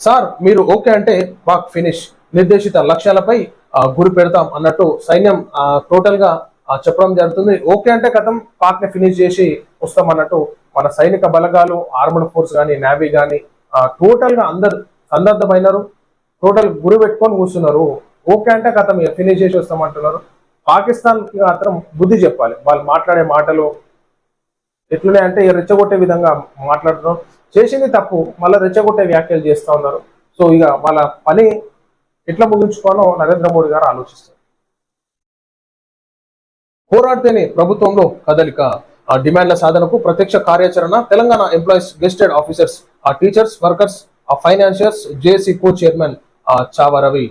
Sir మీరు okay అంటే Pak finish నిర్దేశిత లక్ష్యాలపై గురి పెడతాం అన్నట్టు సైన్యం టోటల్ గా చెప్పడం జరుగుతుంది. ఓకే అంటే కథం పాక్ ని ఫినిష్ చేసి వస్తాం అన్నట్టు మన సైనిక బలగాలు, ఆర్మడ్ ఫోర్స్ కానీ, నేవీ కానీ టోటల్ గా అందరు సందర్భమైనారు. టోటల్ గురి పెట్టుకొని కూర్చున్నారు. ఓకే అంటే కథం ఫినిష్ చేసి వస్తామంటున్నారు. పాకిస్తాన్ కి మాత్రం బుద్ధి చెప్పాలి. వాళ్ళు మాట్లాడే మాటలు ఎట్లున్నాయి అంటే రెచ్చగొట్టే విధంగా మాట్లాడుతున్నారు. చేసింది తప్పు, మళ్ళీ రెచ్చగొట్టే వ్యాఖ్యలు చేస్తూ ఉన్నారు. సో ఇక వాళ్ళ పని ఎట్లా ముగించుకోవాలో నరేంద్ర మోడీ గారు ఆలోచిస్తారు. పోరాడితేనే ప్రభుత్వంలో కదలిక, డిమాండ్ల సాధనకు ప్రత్యక్ష కార్యాచరణ. Telangana employees gazetted officers, teachers, workers, financiers, JAC co chairman Chava Ravi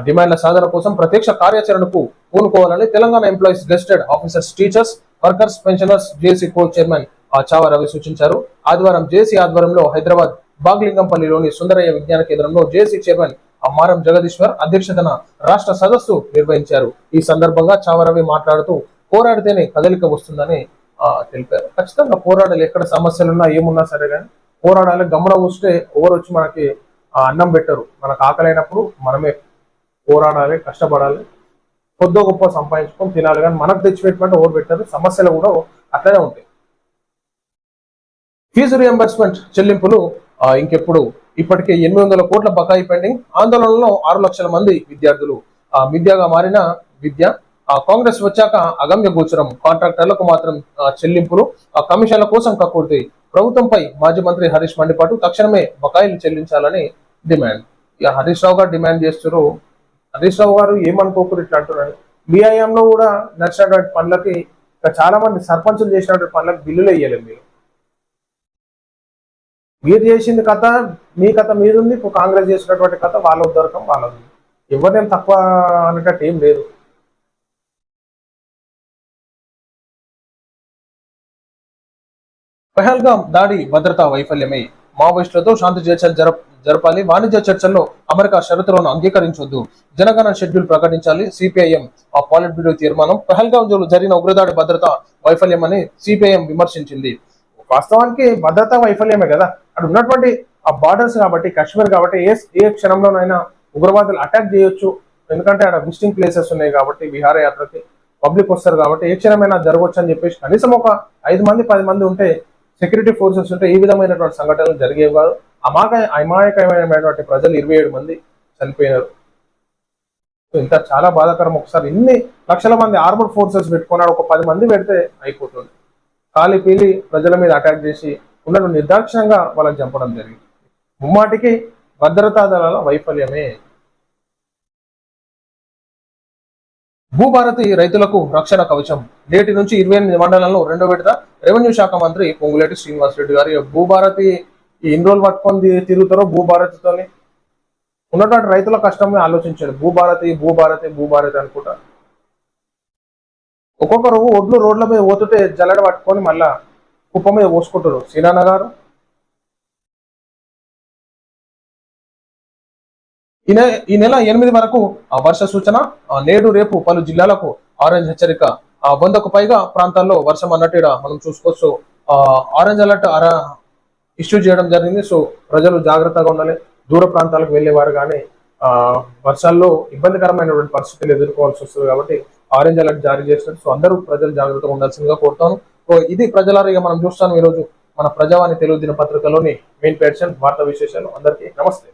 డిమాండ్ల సాధన కోసం ప్రత్యక్ష కార్యాచరణకు పూనుకోవాలని Telangana employees gazetted officers, teachers, workers, pensioners JAC co chairman Chava Ravi సూచించారు. ఆదివారం జేఏసీ ఆధ్వర్యంలో హైదరాబాద్ బాగ్లింగంపల్లిలోని సుందరయ్య విజ్ఞాన కేంద్రంలో జేఏసీ చైర్మన్ మారం జగదీశ్వర్ అధ్యక్షతన రాష్ట్ర సదస్సు నిర్వహించారు. ఈ సందర్భంగా చావా రవి మాట్లాడుతూ పోరాడితేనే కదలిక వస్తుందని తెలిపారు. ఖచ్చితంగా పోరాడాలి. ఎక్కడ సమస్యలున్నా ఏమున్నా సరే కానీ పోరాడాలి. గమనం వస్తే ఎవరు వచ్చి మనకి అన్నం పెట్టరు. మనకు ఆకలైనప్పుడు మనమే పోరాడాలి, కష్టపడాలి, కొద్దో గొప్ప సంపాదించుకొని తినాలి. కానీ మనకు తెచ్చిపెట్టమంటే ఎవరు పెట్టారు. సమస్యలు కూడా అట్లనే ఉంటాయి. ఫీజు రియంబర్స్మెంట్ చెల్లింపులు ఇంకెప్పుడు ఇప్పటికే 800 కోట్ల బకాయి పెండింగ్. ఆందోళనలో 6 లక్షల మంది విద్యార్థులు. మిథ్యాగా మారిన విద్య. కాంగ్రెస్ వచ్చాక అగమ్య గోచరం. కాంట్రాక్టర్లకు మాత్రం చెల్లింపులు, కమిషన్ల కోసం కక్కుర్తి. ప్రభుత్వంపై మాజీ మంత్రి హరీష్ మండిపాటు. తక్షణమే బకాయిలు చెల్లించాలని డిమాండ్. ఇక హరీష్ రావు గారు డిమాండ్ చేస్తారు. హరీష్ రావు గారు ఏమనుకోకూడదు ఇట్లా అంటున్నారు. మీ హయాంలో కూడా నడిచినటువంటి పనులకి చాలా మంది సర్పంచులు చేసినటువంటి పనులకు బిల్లులు వేయలేదు. మీరు చేసింది కథ మీ కథ మీదుంది. ఇప్పుడు కాంగ్రెస్ చేసినటువంటి కథ వాళ్ళ ఉద్దరకం వాళ్ళది. ఎవరినేం తక్కువ అనేటట్టు ఏం లేదు. పహల్గాం దాడి భద్రతా వైఫల్యమే. మావోయిస్టులతో శాంతి చర్చలు జరపాలి. వాణిజ్య చర్చల్లో అమెరికా షరతులను అంగీకరించొద్దు. జనగణన షెడ్యూల్ ప్రకటించాలి. సిపిఐఎం పాలిట్ బ్యూరో తీర్మానం. పహల్గాం జరిగిన ఉగ్రదాడి భద్రతా వైఫల్యమని సిపిఐఎం విమర్శించింది. వాస్తవానికి భద్రతా వైఫల్యమే కదా. అక్కడ ఉన్నటువంటి ఆ బార్డర్స్ కాబట్టి, కాశ్మీర్ కాబట్టి ఏ క్షణంలోనైనా ఉగ్రవాదులు అటాక్ చేయొచ్చు. ఎందుకంటే అక్కడ విజిటింగ్ ప్లేసెస్ ఉన్నాయి కాబట్టి, విహారయాత్రకి పబ్లిక్ వస్తారు కాబట్టి ఏ క్షణమైనా జరగవచ్చు అని చెప్పేసి కనీసం ఒక 5 మంది 10 మంది ఉంటే, సెక్యూరిటీ ఫోర్సెస్ ఉంటే ఈ విధమైనటువంటి సంఘటనలు జరిగేవి కాదు. అమాయకమైనటువంటి ప్రజలు 27 మంది చనిపోయినారు. ఇంత చాలా బాధాకరం. ఒకసారి ఇన్ని లక్షల మంది ఆర్మడ్ ఫోర్సెస్ పెట్టుకున్నాడు, ఒక 10 మంది పెడితే అయిపోతుంది. కాలి పీలి ప్రజల మీద అటాక్ చేసి ఉన్న నిర్దాక్షిణంగా వాళ్ళని చంపడం జరిగింది. ముమ్మాటికి భద్రతా దళాల వైఫల్యమే. భూభారతి రైతులకు రక్షణ కవచం. నేటి నుంచి 28 మండలాల్లో 2వ విడత. రెవెన్యూ శాఖ మంత్రి పొంగులేటి శ్రీనివాసరెడ్డి గారు భూభారతి ఎన్ని రోజులు పట్టుకొని తిరుగుతారో భూభారతితోని ఉన్నటువంటి రైతుల కష్టమే ఆలోచించాడు. భూభారతి భూభారతి భూభారతి అనుకుంటా ఒక్కొక్కరు ఒడ్లు రోడ్ల మీద పోతుంటే జల్లెడ పట్టుకొని మళ్ళా కుప్ప మీద పోసుకుంటారు. సీనాన్న గారు ఈ నెల 8 వరకు వర్ష సూచన. నేడు రేపు పలు జిల్లాలకు ఆరెంజ్ హెచ్చరిక. 100కు పైగా ప్రాంతాల్లో వర్షం అన్నట్టు మనం చూసుకోవచ్చు. ఆరెంజ్ అలర్ట్ ఇష్యూ చేయడం జరిగింది. సో ప్రజలు జాగ్రత్తగా ఉండాలి. దూర ప్రాంతాలకు వెళ్ళేవారు కానీ వర్షాల్లో ఇబ్బందికరమైనటువంటి పరిస్థితులు ఎదుర్కోవాల్సి వస్తుంది కాబట్టి ఆరెంజ్ అలర్ట్ జారీ చేస్తారు. సో అందరూ ప్రజలు జాగ్రత్తగా ఉండాల్సిందిగా కోరుతాను. సో ఇది ప్రజలారిగా మనం చూస్తాను ఈరోజు మన ప్రజావాణి తెలుగు దినపత్రికలోని మెయిన్ పేర్షన్ వార్తా విశేషాలు. అందరికీ నమస్తే.